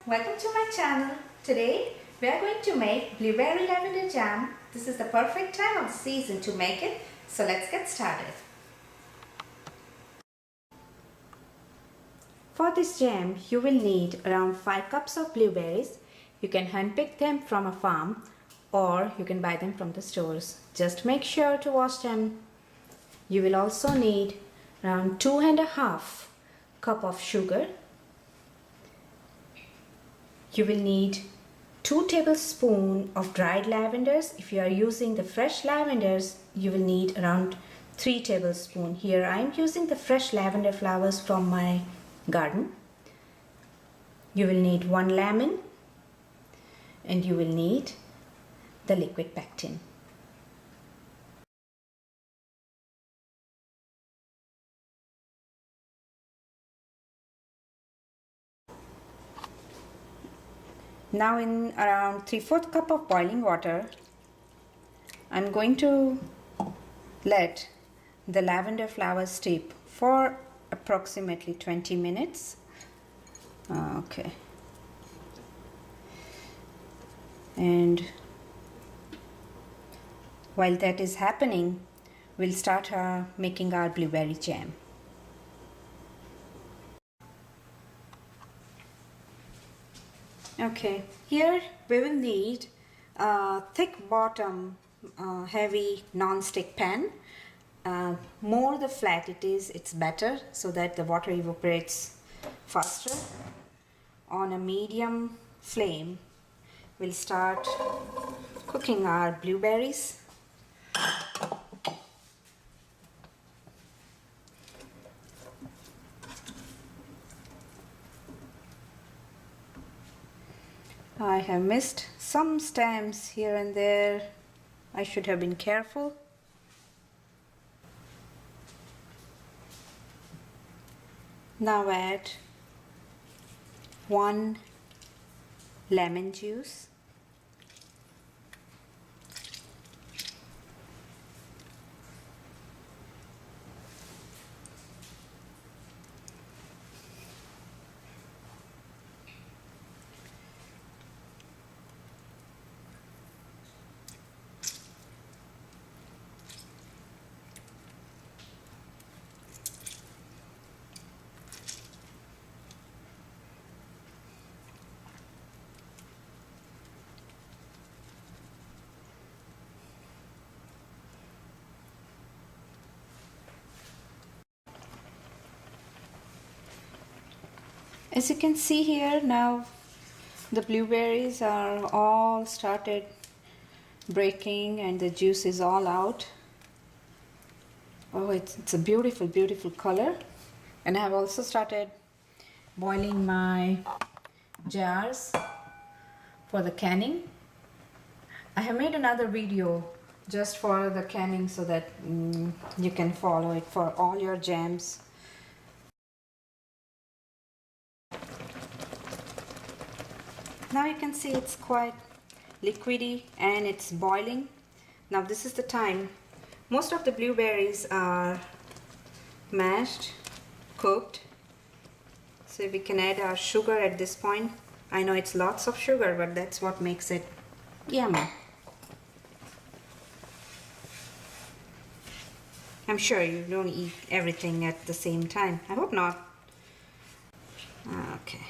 Welcome to my channel. Today we are going to make blueberry lavender jam. This is the perfect time of the season to make it. So let's get started. For this jam you will need around 5 cups of blueberries. You can handpick them from a farm or you can buy them from the stores. Just make sure to wash them. You will also need around 2.5 cup of sugar. You will need 2 tablespoons of dried lavenders. If you are using the fresh lavenders, you will need around 3 tablespoons. Here I am using the fresh lavender flowers from my garden. You will need 1 lemon and you will need the liquid pectin. Now in around 3/4 cup of boiling water, I'm going to let the lavender flowers steep for approximately 20 minutes. Okay. And while that is happening, we'll start making our blueberry jam. Okay, here we will need a thick bottom heavy non-stick pan. More the flat it is, it's better, so that the water evaporates faster. On a medium flame we'll start cooking our blueberries. I have missed some stems here and there. I should have been careful. Now add 1 lemon juice, as you can see here. Now the blueberries are all started breaking and the juice is all out. Oh, it's a beautiful color. And I have also started boiling my jars for the canning. I have made another video just for the canning so that you can follow it for all your jams. Now you can see it's quite liquidy and it's boiling. Now this is the time. Most of the blueberries are mashed, cooked. So we can add our sugar at this point. I know it's lots of sugar, but that's what makes it yummy. I'm sure you don't eat everything at the same time. I hope not. Okay.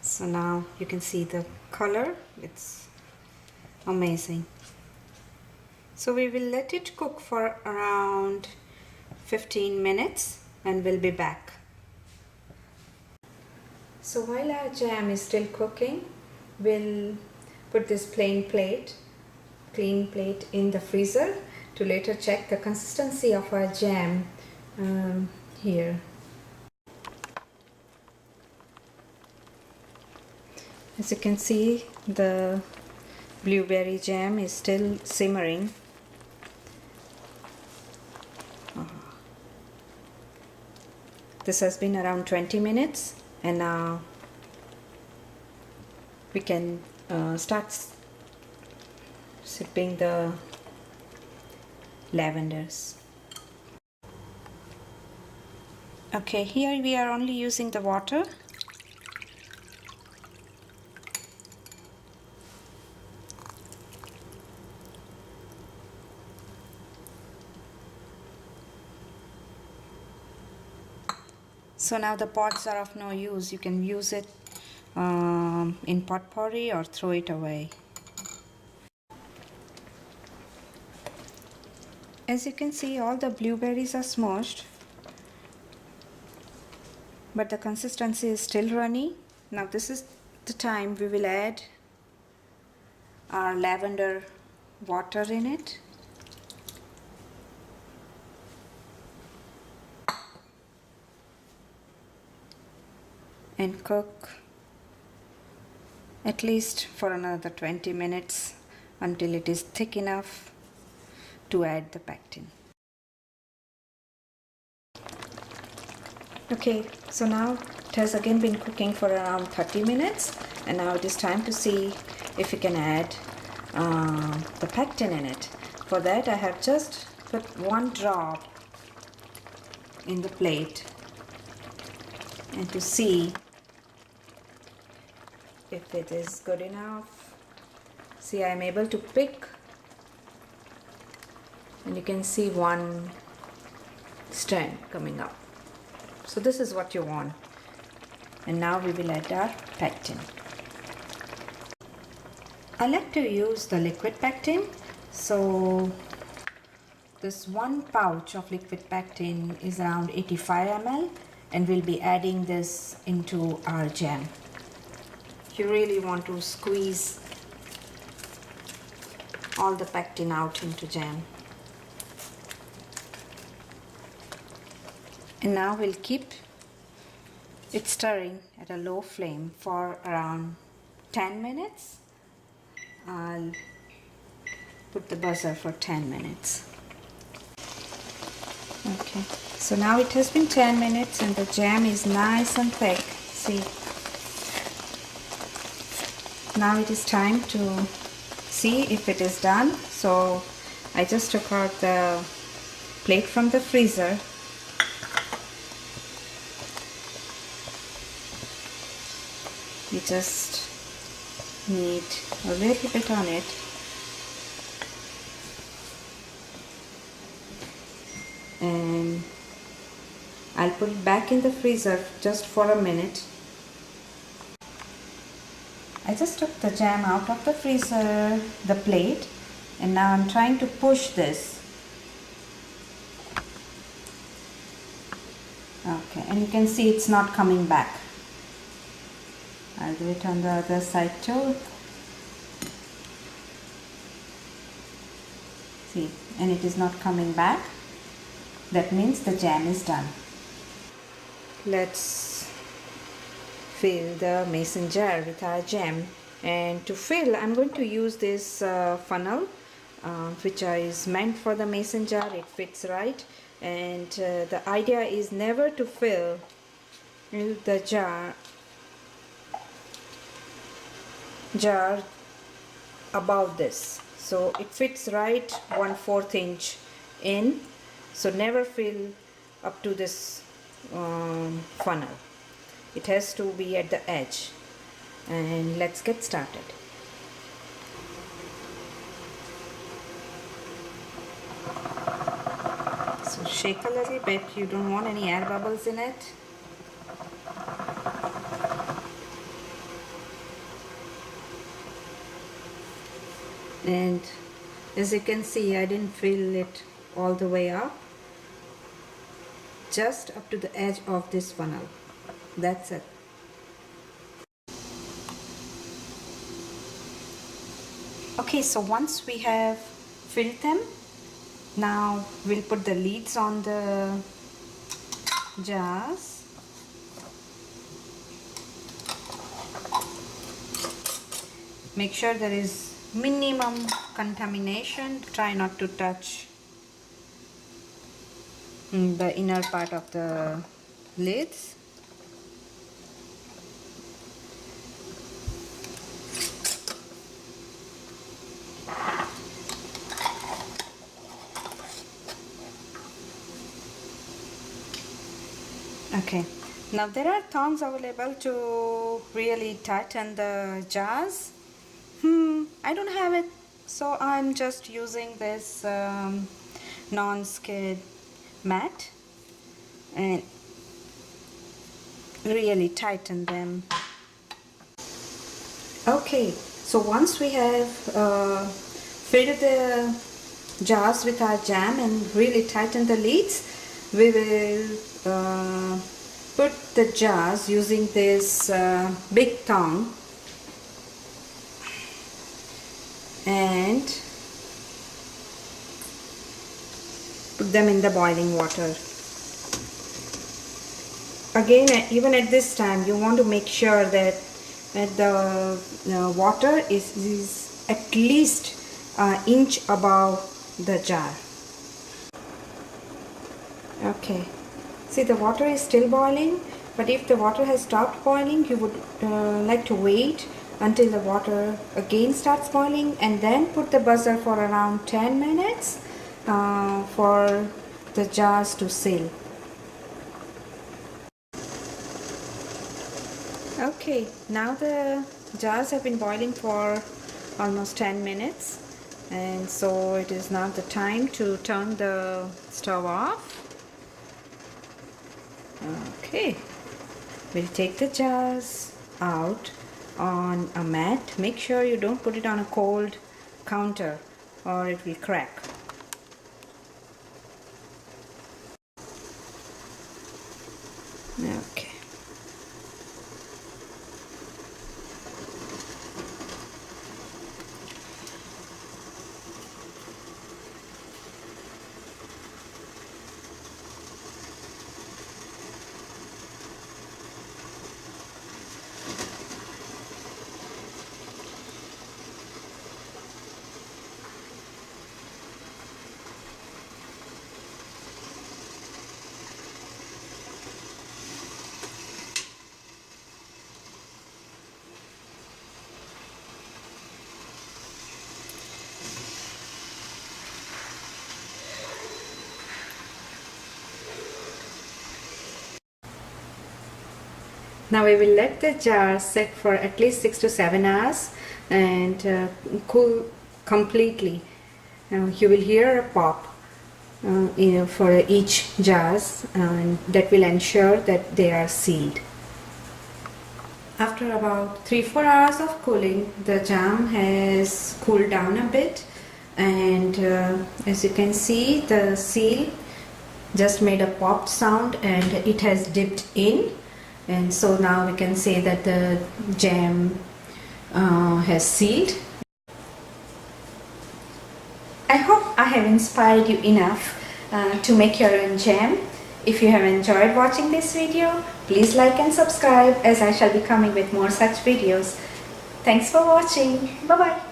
So now you can see the color. It's amazing. So we will let it cook for around 15 minutes and we'll be back. So while our jam is still cooking, we'll put this clean plate in the freezer to later check the consistency of our jam here. As you can see, the blueberry jam is still simmering. This has been around 20 minutes and now we can start sipping the lavenders. Okay, here we are only using the water So now the pots are of no use. You can use it in potpourri or throw it away. As you can see, all the blueberries are smushed, but the consistency is still runny. Now this is the time we will add our lavender water in it. And cook at least for another 20 minutes until it is thick enough to add the pectin. Okay, so now it has again been cooking for around 30 minutes, and now it is time to see if we can add the pectin in it. For that I have just put one drop in the plate, and to see if it is good enough. See, I am able to pick, and you can see one strand coming up. So this is what you want. And now we will add our pectin. I like to use the liquid pectin. So this one pouch of liquid pectin is around 85 ml, and we'll be adding this into our jam. You really want to squeeze all the pectin out into jam. And now we'll keep it stirring at a low flame for around 10 minutes. I'll put the buzzer for 10 minutes. Okay, so now it has been 10 minutes and the jam is nice and thick. See, now it is time to see if it is done. So I just took out the plate from the freezer. You just need a little bit on it. And I'll put it back in the freezer just for a minute. I just took the jam out of the freezer, the plate, and now I'm trying to push this. Okay, and you can see it's not coming back. I'll do it on the other side too. See, and it is not coming back. That means the jam is done. Let's fill the mason jar with our jam, and to fill I'm going to use this funnel which is meant for the mason jar. It fits right, and the idea is never to fill the jar above this, so it fits right 1/4 inch in, so never fill up to this funnel. It has to be at the edge. And let's get started. So shake a little bit, you don't want any air bubbles in it. And as you can see, I didn't fill it all the way up, just up to the edge of this funnel. That's it. Okay, so once we have filled them, now we'll put the lids on the jars. Make sure there is minimum contamination. Try not to touch the inner part of the lids. Okay, now there are tongs available to really tighten the jars. I don't have it, so I'm just using this non-skid mat, and really tighten them. Okay, so once we have filled the jars with our jam and really tighten the lids, we will put the jars using this big tongue and put them in the boiling water. Again, even at this time, you want to make sure that the water is at least an inch above the jar. Okay, see, the water is still boiling, but if the water has stopped boiling, you would like to wait until the water again starts boiling and then put the buzzer for around 10 minutes for the jars to seal. Okay, now the jars have been boiling for almost 10 minutes, and so it is now the time to turn the stove off. Okay, we'll take the jars out on a mat. Make sure you don't put it on a cold counter or it will crack. Okay. Now we will let the jar sit for at least 6 to 7 hours and cool completely. You will hear a pop for each jars, and that will ensure that they are sealed. After about 3-4 hours of cooling, the jam has cooled down a bit, and as you can see, the seal just made a pop sound and it has dipped in. And so now we can say that the jam has sealed. I hope I have inspired you enough to make your own jam. If you have enjoyed watching this video, please like and subscribe, as I shall be coming with more such videos. Thanks for watching. Bye bye.